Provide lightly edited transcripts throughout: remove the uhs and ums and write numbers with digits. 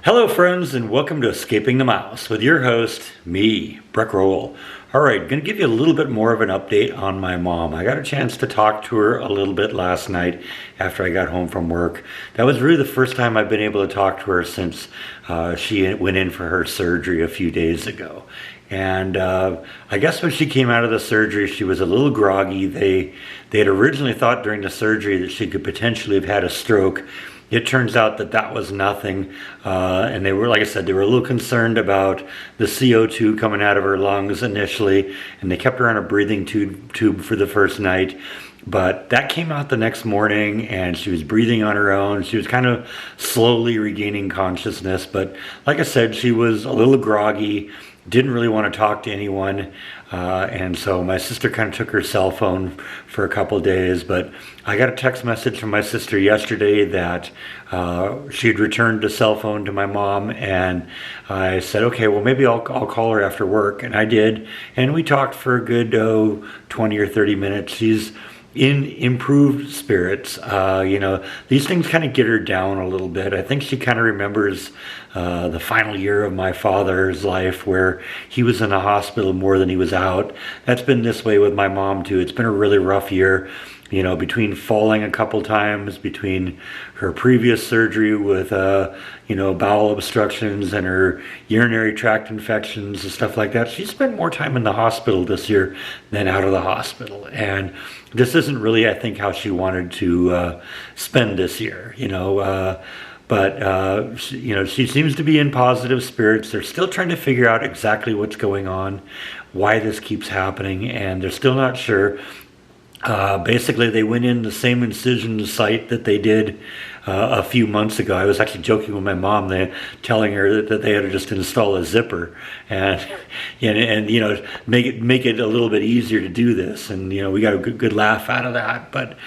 Hello friends, and welcome to Escaping the Mouse with your host, me, Breck Rowell. Alright, going to give you a little bit more of an update on my mom. I got a chance to talk to her a little bit last night after I got home from work. That was really the first time I've been able to talk to her since she went in for her surgery a few days ago. And I guess when she came out of the surgery, she was a little groggy. They had originally thought during the surgery that she could potentially have had a stroke. It turns out that that was nothing, and they were, like I said, they were a little concerned about the CO2 coming out of her lungs initially, and they kept her on a breathing tube for the first night. But that came out the next morning, and she was breathing on her own. She was kind of slowly regaining consciousness, but like I said, she was a little groggy, didn't really want to talk to anyone, and so my sister kind of took her cell phone for a couple of days. But I got a text message from my sister yesterday that she had returned the cell phone to my mom, and I said, okay, well, maybe I'll call her after work, and I did, and we talked for a good 20 or 30 minutes. She's in improved spirits. These things kind of get her down a little bit. I think she kind of remembers the final year of my father's life where he was in the hospital more than he was out. That's been this way with my mom too. It's been a really rough year. Between falling a couple times, between her previous surgery with, bowel obstructions and her urinary tract infections and stuff like that. She spent more time in the hospital this year than out of the hospital. And this isn't really, I think, how she wanted to spend this year, But she seems to be in positive spirits. They're still trying to figure out exactly what's going on, why this keeps happening, and they're still not sure. Basically, they went in the same incision site that they did a few months ago. I was actually joking with my mom, telling her that they had to just install a zipper and make it a little bit easier to do this. And we got a good laugh out of that. But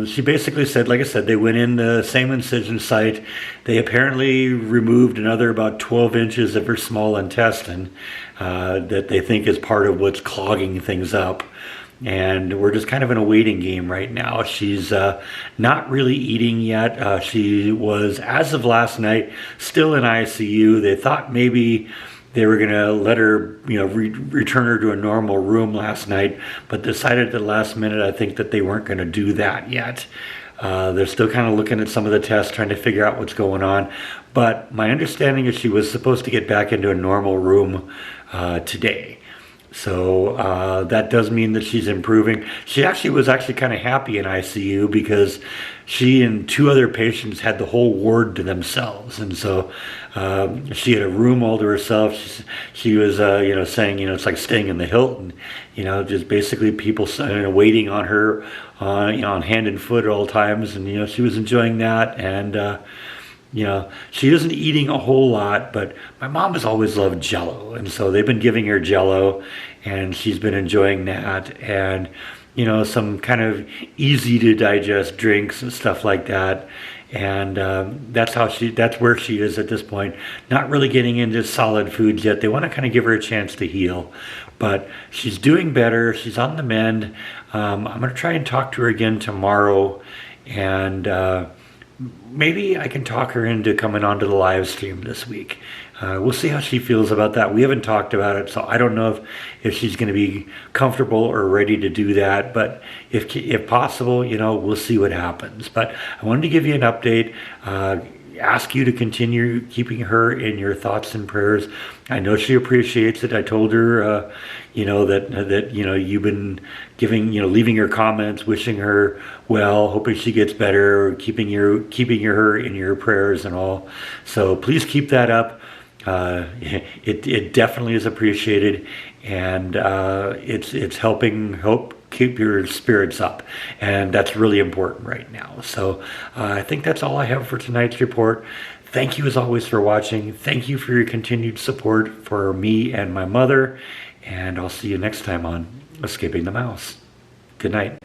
she basically said, like I said, they went in the same incision site. They apparently removed another about 12 inches of her small intestine that they think is part of what's clogging things up. And we're just kind of in a waiting game right now. She's not really eating yet. She was, as of last night, still in ICU. They thought maybe they were going to let her, return her to a normal room last night, but decided at the last minute, I think, that they weren't going to do that yet. They're still kind of looking at some of the tests, trying to figure out what's going on. But my understanding is she was supposed to get back into a normal room today. So that does mean that she's improving. She was kind of happy in ICU because she and two other patients had the whole ward to themselves, and so she had a room all to herself. She was, saying, it's like staying in the Hilton, just basically people waiting on her, on hand and foot at all times, and she was enjoying that. And she isn't eating a whole lot, but my mom has always loved Jell-O, and so they've been giving her Jell-O, and she's been enjoying that, and some kind of easy to digest drinks and stuff like that. And that's where she is at this point. Not really getting into solid foods yet. They want to kind of give her a chance to heal, but she's doing better. She's on the mend. I'm going to try and talk to her again tomorrow, and maybe I can talk her into coming onto the live stream this week. We'll see how she feels about that. We haven't talked about it, so I don't know if she's going to be comfortable or ready to do that. But if possible, we'll see what happens. But I wanted to give you an update. Ask you to continue keeping her in your thoughts and prayers. I know she appreciates it. I told her, that you've been leaving her comments, wishing her well, hoping she gets better, keeping her in your prayers and all. So please keep that up. It definitely is appreciated, and it's helping keep your spirits up, and that's really important right now. So I think that's all I have for tonight's report. Thank you as always for watching. Thank you for your continued support for me and my mother, and I'll see you next time on Escaping the Mouse. Good night.